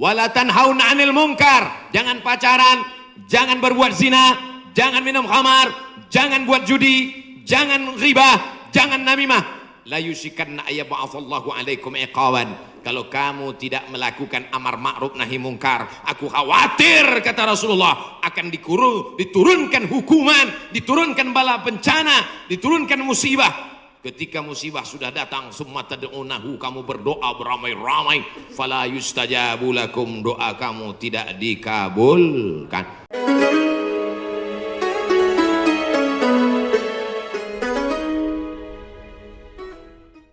Wala tanhauna 'anil munkar. Jangan pacaran, jangan berbuat zina, jangan minum khamar, jangan buat judi, jangan ghibah, jangan namimah. La yusikanna ayyab'atsallahu 'alaikum iqawan. Kalau kamu tidak melakukan amar ma'ruf nahi mungkar, aku khawatir, kata Rasulullah, akan diturunkan hukuman, diturunkan bala bencana, diturunkan musibah. Ketika musibah sudah datang, summa tad'unahu, kamu berdoa beramai-ramai, fala yustajabu lakum, doa kamu tidak dikabulkan.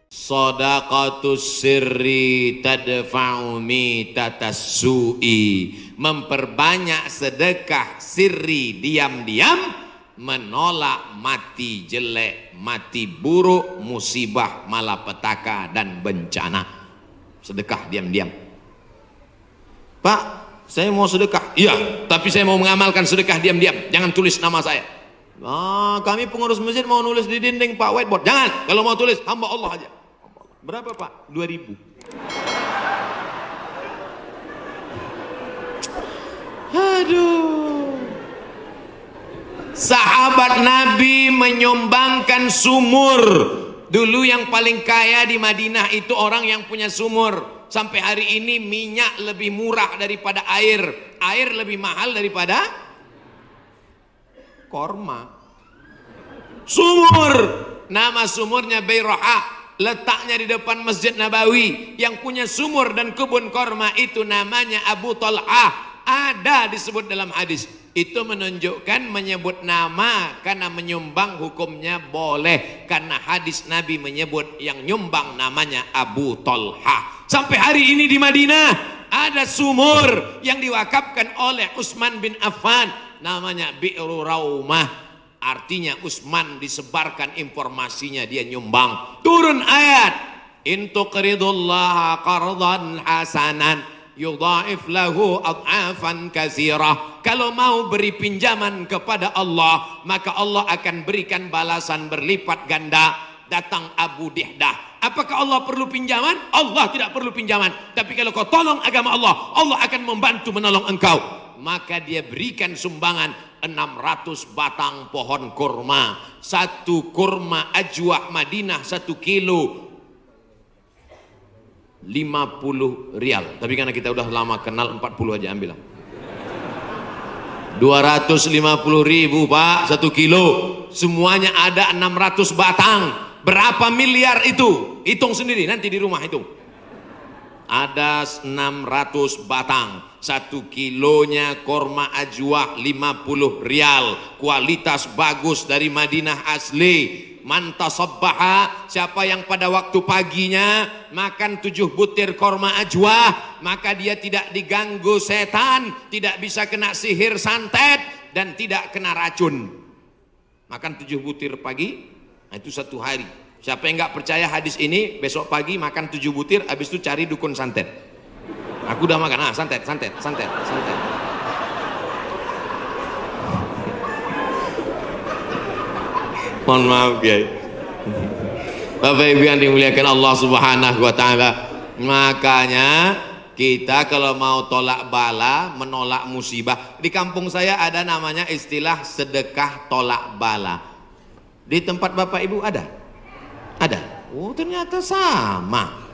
Shadaqatus sirri tadfa'u mitatas su'i. Memperbanyak sedekah sirri, diam-diam, menolak mati jelek, mati buruk, musibah, malapetaka dan bencana. Sedekah diam-diam. Pak, saya mau sedekah. Iya, tapi saya mau mengamalkan sedekah diam-diam. Jangan tulis nama saya. Kami pengurus masjid mau nulis di dinding Pak, whiteboard. Jangan. Kalau mau tulis hamba Allah aja. Berapa Pak? 2.000. Aduh. Sahabat Nabi menyumbangkan sumur. Dulu yang paling kaya di Madinah itu orang yang punya sumur. Sampai hari ini minyak lebih murah daripada air. Air lebih mahal daripada korma. Sumur. Nama sumurnya Bayraha. Letaknya di depan Masjid Nabawi. Yang punya sumur dan kebun korma itu namanya Abu Talhah. Ada disebut dalam hadis. Itu menunjukkan menyebut nama karena menyumbang hukumnya boleh. Karena hadis Nabi menyebut yang nyumbang namanya Abu Talhah. Sampai hari ini di Madinah ada sumur yang diwakafkan oleh Utsman bin Affan. Namanya Bi'ru Raumah. Artinya Utsman disebarkan informasinya, dia nyumbang. Turun ayat, in tuqridullaha qardan hasanan yudha'if lahu ad'afan katsirah. Kalau mau beri pinjaman kepada Allah, maka Allah akan berikan balasan berlipat ganda. Datang Abu Dihdah. Apakah Allah perlu pinjaman? Allah tidak perlu pinjaman. Tapi kalau kau tolong agama Allah, Allah akan membantu menolong engkau. Maka dia berikan sumbangan 600 batang pohon kurma. Satu kurma ajwah Madinah 1 kilo 50 rial. Tapi karena kita udah lama kenal, 40 aja ambil. 250.000 Pak 1 kilo. Semuanya ada 600 batang. Berapa miliar itu? Hitung sendiri nanti di rumah hitung. Ada 600 batang. 1 kilonya korma ajwah 50 rial. Kualitas bagus dari Madinah asli. Mantasabbaha, siapa yang pada waktu paginya makan 7 butir korma ajwah, maka dia tidak diganggu setan, tidak bisa kena sihir santet, dan tidak kena racun. Makan 7 butir pagi, nah itu 1 hari. Siapa yang nggak percaya hadis ini, besok pagi makan 7 butir, habis itu cari dukun santet. Aku udah makan, santet. Mohon maaf ya. Bapak Ibu yang dimuliakan Allah Subhanahu wa taala. Makanya kita kalau mau tolak bala, menolak musibah. Di kampung saya ada namanya istilah sedekah tolak bala. Di tempat Bapak Ibu ada? Ada. Oh, ternyata sama.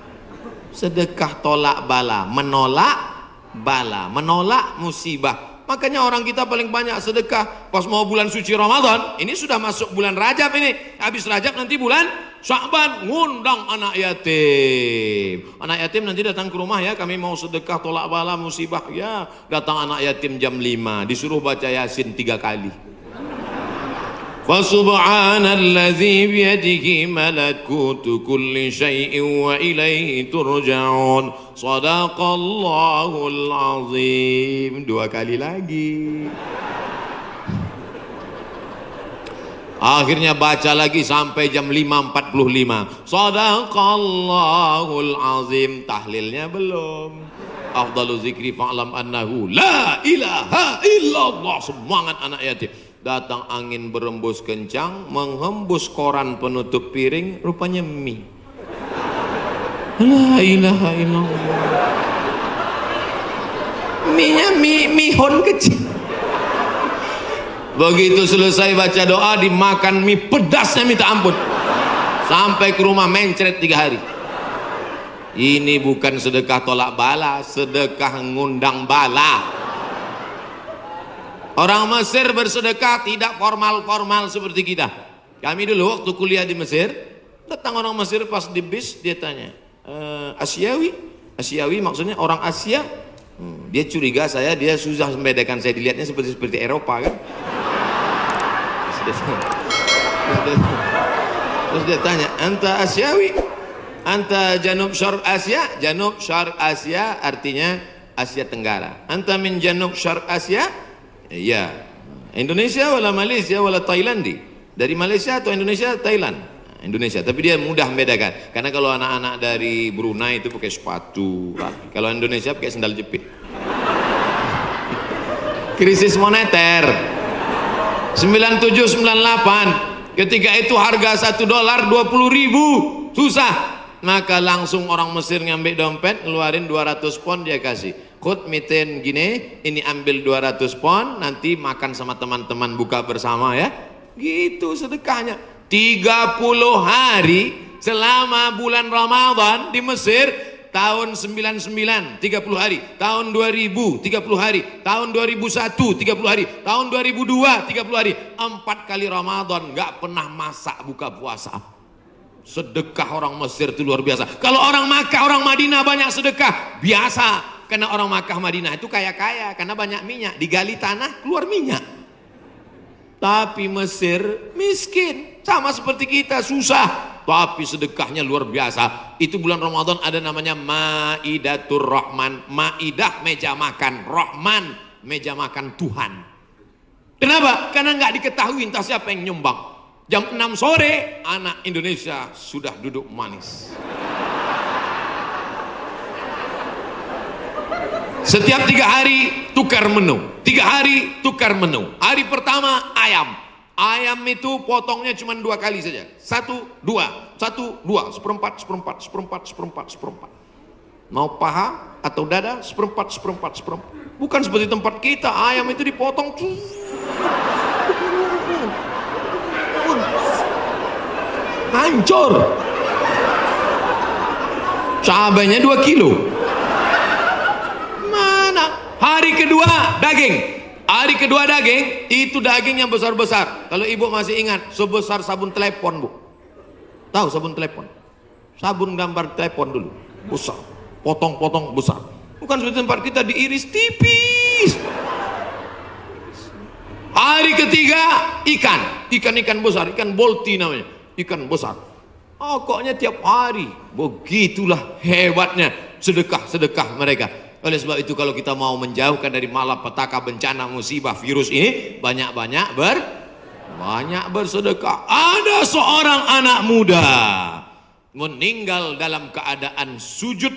Sedekah tolak bala, menolak bala, menolak musibah. Makanya orang kita paling banyak sedekah pas mau bulan suci Ramadan. Ini sudah masuk bulan Rajab ini. Habis Rajab nanti bulan Sya'ban, ngundang anak yatim. Anak yatim nanti datang ke rumah ya, kami mau sedekah tolak bala musibah. Ya, datang anak yatim jam 5, disuruh baca Yasin 3 kali. Fasubhanalladzi biyadihi malakutu kulli syai'in wa ilaihi turja'un. Shadaqallahul azim. 2 kali lagi. Akhirnya baca lagi sampai jam 5.45. Shadaqallahul azim. Tahlilnya belum. Afdalu zikri fa'lam annahu la ilaha illallah. Semangat anak yatim. Datang angin berembus kencang, menghembus koran penutup piring, rupanya mie. La ilaha illallah. Mie-nya mihon kecil. Begitu selesai baca doa, dimakan mie pedasnya minta ampun, sampai ke rumah mencret 3 hari. Ini bukan sedekah tolak bala, sedekah ngundang bala. Orang Mesir bersedekah tidak formal-formal seperti kita. Kami dulu waktu kuliah di Mesir, datang orang Mesir pas di bis, dia tanya, Asiawi maksudnya orang Asia. Dia curiga dia susah membedakan, saya dilihatnya seperti Eropa kan. Terus dia tanya, anta Asiawi, anta Janub Syarq Asia. Janub Syarq Asia artinya Asia Tenggara. Anta min Janub Syarq Asia? Iya. Indonesia wala Malaysia wala Thailandi. Dari Malaysia atau Indonesia? Thailand. Indonesia. Tapi dia mudah membedakan, karena kalau anak-anak dari Brunei itu pakai sepatu, kalau Indonesia pakai sendal jepit. Krisis moneter 97-98, ketika itu harga $1 $20.000, susah. Maka langsung orang Mesir ngambil dompet, ngeluarin 200 pon, dia kasih, khud miten gini, ini ambil 200 pon, nanti makan sama teman-teman, buka bersama ya. Gitu sedekahnya. 30 hari selama bulan Ramadan di Mesir. Tahun 99 30 hari, tahun 2000 30 hari, tahun 2001 30 hari, tahun 2002 30 hari, 4 kali Ramadan nggak pernah masak buka puasa. Sedekah orang Mesir itu luar biasa. Kalau orang Makkah, orang Madinah banyak sedekah biasa, karena orang Makkah Madinah itu kaya-kaya karena banyak minyak, digali tanah keluar minyak. Tapi Mesir miskin, sama seperti kita, susah, tapi sedekahnya luar biasa. Itu bulan Ramadan ada namanya Maidatur Rahman. Maidah meja makan, Rahman meja makan Tuhan. Kenapa? Karena nggak diketahui entah siapa yang nyumbang. Jam 6 sore anak Indonesia sudah duduk manis. Setiap 3 hari tukar menu, 3 hari tukar menu. Hari pertama ayam. Ayam itu potongnya cuma 2 kali saja. 1, 2, 1, 2, seperempat, seperempat, seperempat, seperempat, seperempat. Mau paha atau dada, seperempat, seperempat, seperempat. Bukan seperti tempat kita, ayam itu dipotong. Hancur. Cabainya 2 kilo. Hari kedua daging. Hari kedua daging, itu daging yang besar-besar. Kalau ibu masih ingat, sebesar sabun telepon, Bu. Tahu sabun telepon? Sabun gambar telepon dulu. Besar. Potong-potong besar. Bukan seperti tempat kita diiris tipis. Hari ketiga ikan. Ikan-ikan besar, ikan bolti namanya. Ikan besar. Pokoknya tiap hari. Begitulah hebatnya sedekah-sedekah mereka. Oleh sebab itu kalau kita mau menjauhkan dari malapetaka, bencana, musibah, virus ini, banyak-banyak bersedekah. Ada seorang anak muda meninggal dalam keadaan sujud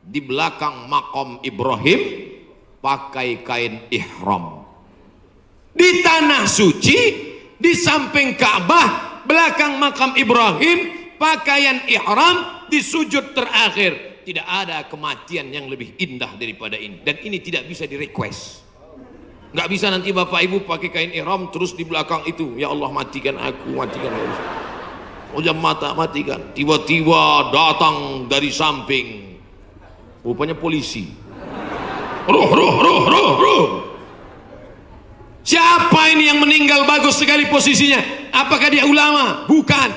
di belakang makam Ibrahim, pakai kain ihram. Di tanah suci, di samping Ka'bah, belakang makam Ibrahim, pakaian ihram, di sujud terakhir. Tidak ada kematian yang lebih indah daripada ini. Dan ini tidak bisa di request. Nggak bisa nanti bapak ibu pakai kain ihram terus di belakang itu, ya Allah matikan aku, matikan aku. Ujam mata matikan. Tiba-tiba datang dari samping, rupanya polisi. Ruh. Siapa ini yang meninggal bagus sekali posisinya? Apakah dia ulama? Bukan.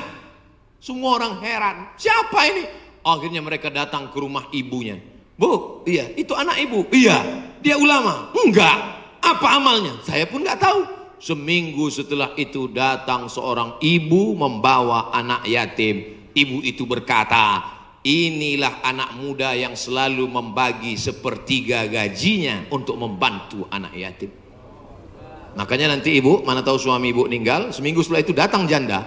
Semua orang heran. Siapa ini? Akhirnya mereka datang ke rumah ibunya. Bu, iya, itu anak ibu. Iya, dia ulama. Enggak. Apa amalnya? Saya pun nggak tahu. Seminggu setelah itu datang seorang ibu membawa anak yatim. Ibu itu berkata, inilah anak muda yang selalu membagi 1/3 gajinya untuk membantu anak yatim. Makanya nanti ibu, mana tahu suami ibu meninggal, seminggu setelah itu datang janda.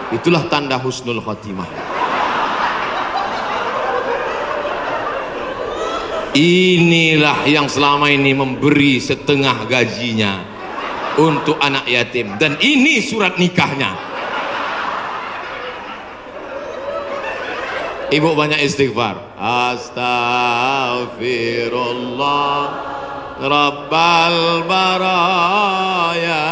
Itulah tanda husnul khotimah. Inilah yang selama ini memberi setengah gajinya untuk anak yatim. Dan ini surat nikahnya. Ibu banyak istighfar. Astaghfirullah Rabbal baraya,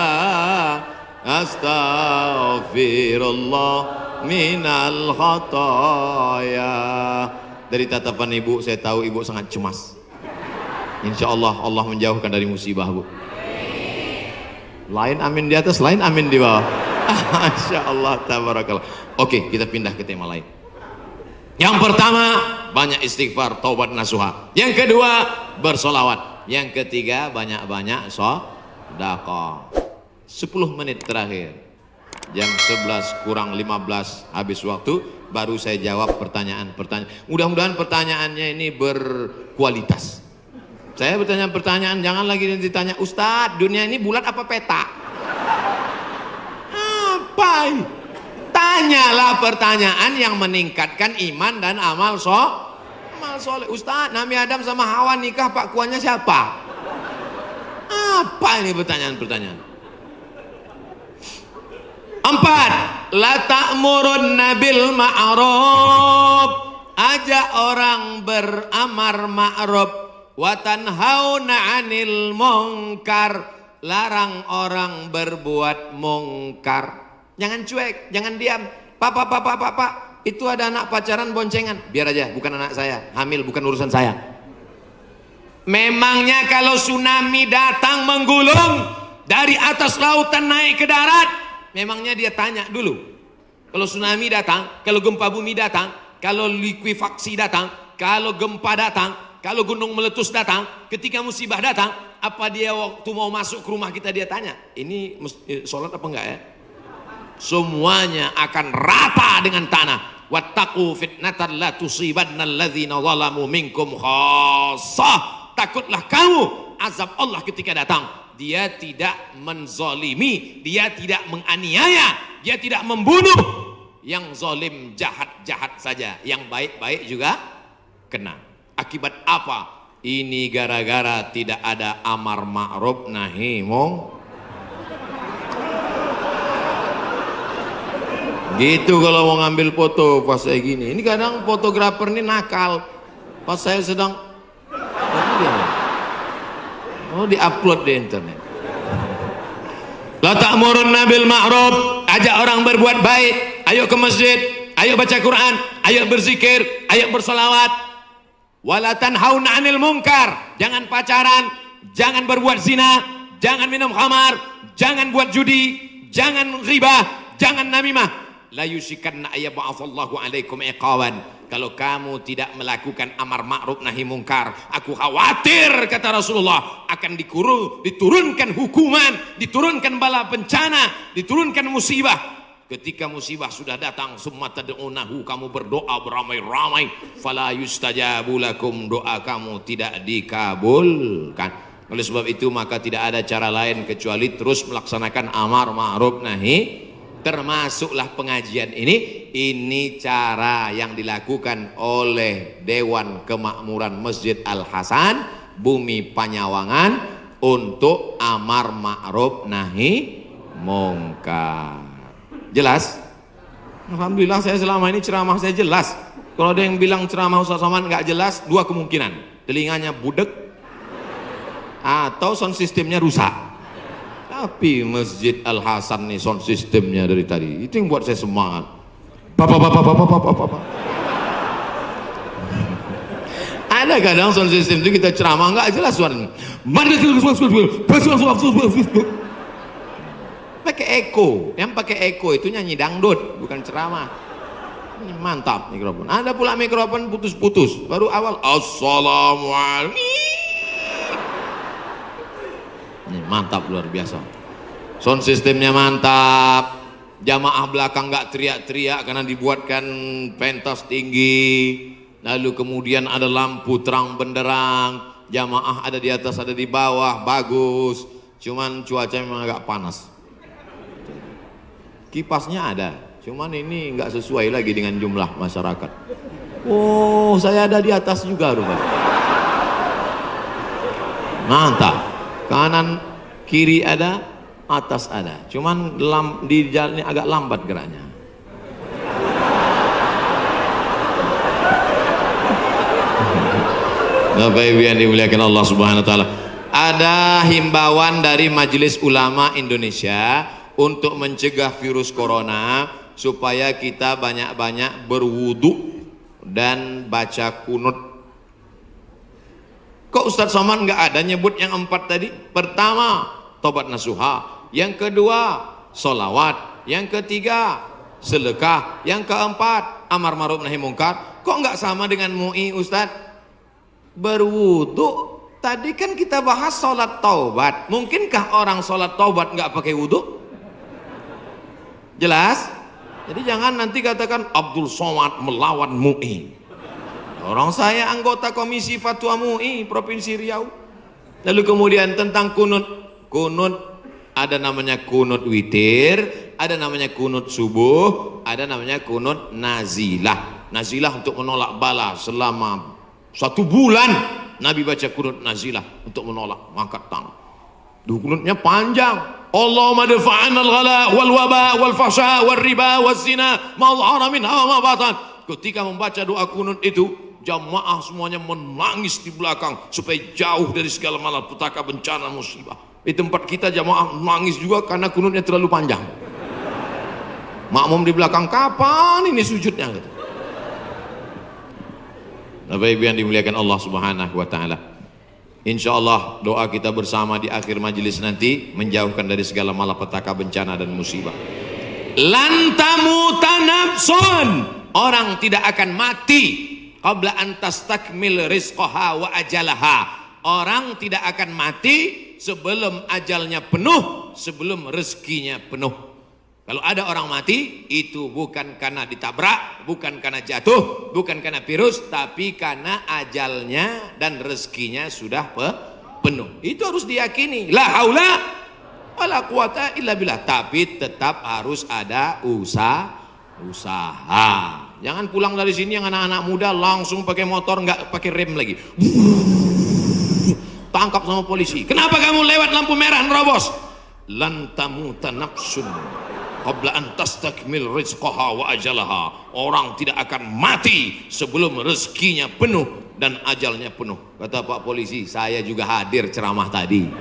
astaghfirullah minal khataya. Dari tatapan ibu saya tahu ibu sangat cemas. Insya Allah Allah menjauhkan dari musibah, Bu. Lain amin di atas, lain amin di bawah. Masya Allah, tabarakallah. Oke, kita pindah ke tema lain. Yang pertama, banyak istighfar, taubat nasuha. Yang kedua, bersolawat. Yang ketiga, banyak-banyak sedekah. 10 menit terakhir, jam 11 kurang 15 habis waktu, baru saya jawab pertanyaan-pertanyaan. Mudah-mudahan pertanyaannya ini berkualitas. Saya bertanya pertanyaan, jangan lagi ditanya, Ustadz, dunia ini bulat apa peta? Apa? Tanyalah pertanyaan yang meningkatkan iman dan amal soleh. Ustadz, Nabi Adam sama Hawa nikah, pak kuannya siapa? Apa ini pertanyaan-pertanyaan? 4. La ta'murunna bil ma'ruf, ajak orang beramar ma'ruf, wa tanhauna 'anil munkar, larang orang berbuat mungkar. Jangan cuek, jangan diam. Pak, itu ada anak pacaran boncengan. Biar aja, bukan anak saya. Hamil bukan urusan saya. Memangnya kalau tsunami datang menggulung dari atas lautan naik ke darat, memangnya dia tanya dulu. Kalau tsunami datang, kalau gempa bumi datang, kalau likuifaksi datang, kalau gempa datang, kalau gunung meletus datang, ketika musibah datang, apa dia waktu mau masuk ke rumah kita dia tanya, ini sholat apa enggak ya? Semuanya akan rata dengan tanah. Wattaqu fitnatan la tusibanna alladzina zalamu minkum khassah. Takutlah kamu azab Allah ketika datang. Dia tidak menzalimi, dia tidak menganiaya, dia tidak membunuh. Yang zalim jahat-jahat saja, yang baik-baik juga kena. Akibat apa? Ini gara-gara tidak ada amar ma'ruf nahi munkar. Gitu kalau mau ngambil foto pas saya gini. Ini kadang fotografer ini nakal. Pas saya sedang diupload di internet. La ta'murunna bil ma'ruf, ajak orang berbuat baik. Ayo ke masjid, ayo baca Quran, ayo berzikir, ayo bersolawat. Wala tanhauna 'anil munkar, jangan pacaran, jangan berbuat zina, jangan minum khamar, jangan buat judi, jangan ghibah, jangan namimah. La yusikanna ayyab'atsallahu 'alaikum iqawan. Kalau kamu tidak melakukan amar ma'ruf nahi mungkar, aku khawatir, kata Rasulullah, akan diturunkan hukuman, diturunkan bala bencana, diturunkan musibah. Ketika musibah sudah datang, summa tad'unahu, kamu berdoa beramai-ramai, fala yustajabu lakum, doa kamu tidak dikabulkan. Oleh sebab itu maka tidak ada cara lain kecuali terus melaksanakan amar ma'ruf nahi. Termasuklah pengajian ini cara yang dilakukan oleh Dewan Kemakmuran Masjid Al-Hasan Bumi Panyawangan untuk amar ma'ruf nahi mungkar. Jelas? Alhamdulillah saya selama ini ceramah saya jelas. Kalau ada yang bilang ceramah Ustaz Somad nggak jelas, dua kemungkinan: telinganya budek atau sound sistemnya rusak. Tapi Masjid Al-Hasan nih sound sistemnya dari tadi itu yang buat saya semangat. Bapak. Ada kadang sound system itu kita ceramah nggak jelas suaranya. Pakai echo, yang pakai echo itu nyanyi dangdut, bukan ceramah. Ini mantap mikrofon. Ada pula mikrofon putus-putus. Baru awal assalamualaikum. Ini mantap, luar biasa. Sound sistemnya mantap. Jamaah belakang nggak teriak-teriak karena dibuatkan pentas tinggi. Lalu kemudian ada lampu terang benderang. Jamaah ada di atas, ada di bawah, bagus. Cuman cuaca memang agak panas. Kipasnya ada, cuman ini nggak sesuai lagi dengan jumlah masyarakat. Oh, saya ada di atas juga rupanya. Mantap. Kanan kiri ada, atas ada. Cuman di jalan ini agak lambat geraknya. Bapak Ibu yang dimuliakan Allah Subhanahu wa taala. Ada himbauan dari Majelis Ulama Indonesia untuk mencegah virus corona supaya kita banyak-banyak berwudu dan baca kunut. Kok Ustadz Somad nggak ada nyebut yang 4 tadi? Pertama, tobat nasuha. Yang kedua, solawat. Yang ketiga, sedekah. Yang keempat, amar ma'ruf nahi mungkar. Kok nggak sama dengan MUI Ustadz? Berwudu. Tadi kan kita bahas sholat taubat. Mungkinkah orang sholat taubat nggak pakai wudu? Jelas? Jadi jangan nanti katakan Abdul Somad melawan MUI. Orang saya anggota komisi fatwa MUI Provinsi Riau. Lalu kemudian tentang kunut. Kunut ada namanya kunut witir, ada namanya kunut subuh, ada namanya kunut nazilah. Nazilah untuk menolak bala selama 1 bulan. Nabi baca kunut nazilah untuk menolak angkat tangan. Kunutnya panjang. Allahumma dafa'an al-ghala wal waba wal fahsya wal riba wal zina ma dhahara minha wa ma batan. Ketika membaca doa kunut itu, jamaah semuanya menangis di belakang supaya jauh dari segala malapetaka, bencana, musibah. Di tempat kita jamaah menangis juga karena kunutnya terlalu panjang. Makmum di belakang, kapan ini sujudnya? Bapak Ibu yang dimuliakan Allah Subhanahu wa taala. Insyaallah doa kita bersama di akhir majelis nanti menjauhkan dari segala malapetaka, bencana dan musibah. Lan tamuta nafsun, orang tidak akan mati qabla an tastakmil rizqaha wa ajalaha. Orang tidak akan mati sebelum ajalnya penuh, sebelum rezekinya penuh. Kalau ada orang mati, itu bukan karena ditabrak, bukan karena jatuh, bukan karena virus, tapi karena ajalnya dan rezekinya sudah penuh. Itu harus diyakini. La haula wala quwata illa billah. Tapi tetap harus ada usaha. Jangan pulang dari sini yang anak-anak muda langsung pakai motor, nggak pakai rem lagi. Tangkap sama polisi. Kenapa kamu lewat lampu merah nerobos? Lan tamuta nafsun qabla an tastakmil rizqaha wa ajalaha. Orang tidak akan mati sebelum rezekinya penuh dan ajalnya penuh. Kata Pak Polisi, saya juga hadir ceramah tadi.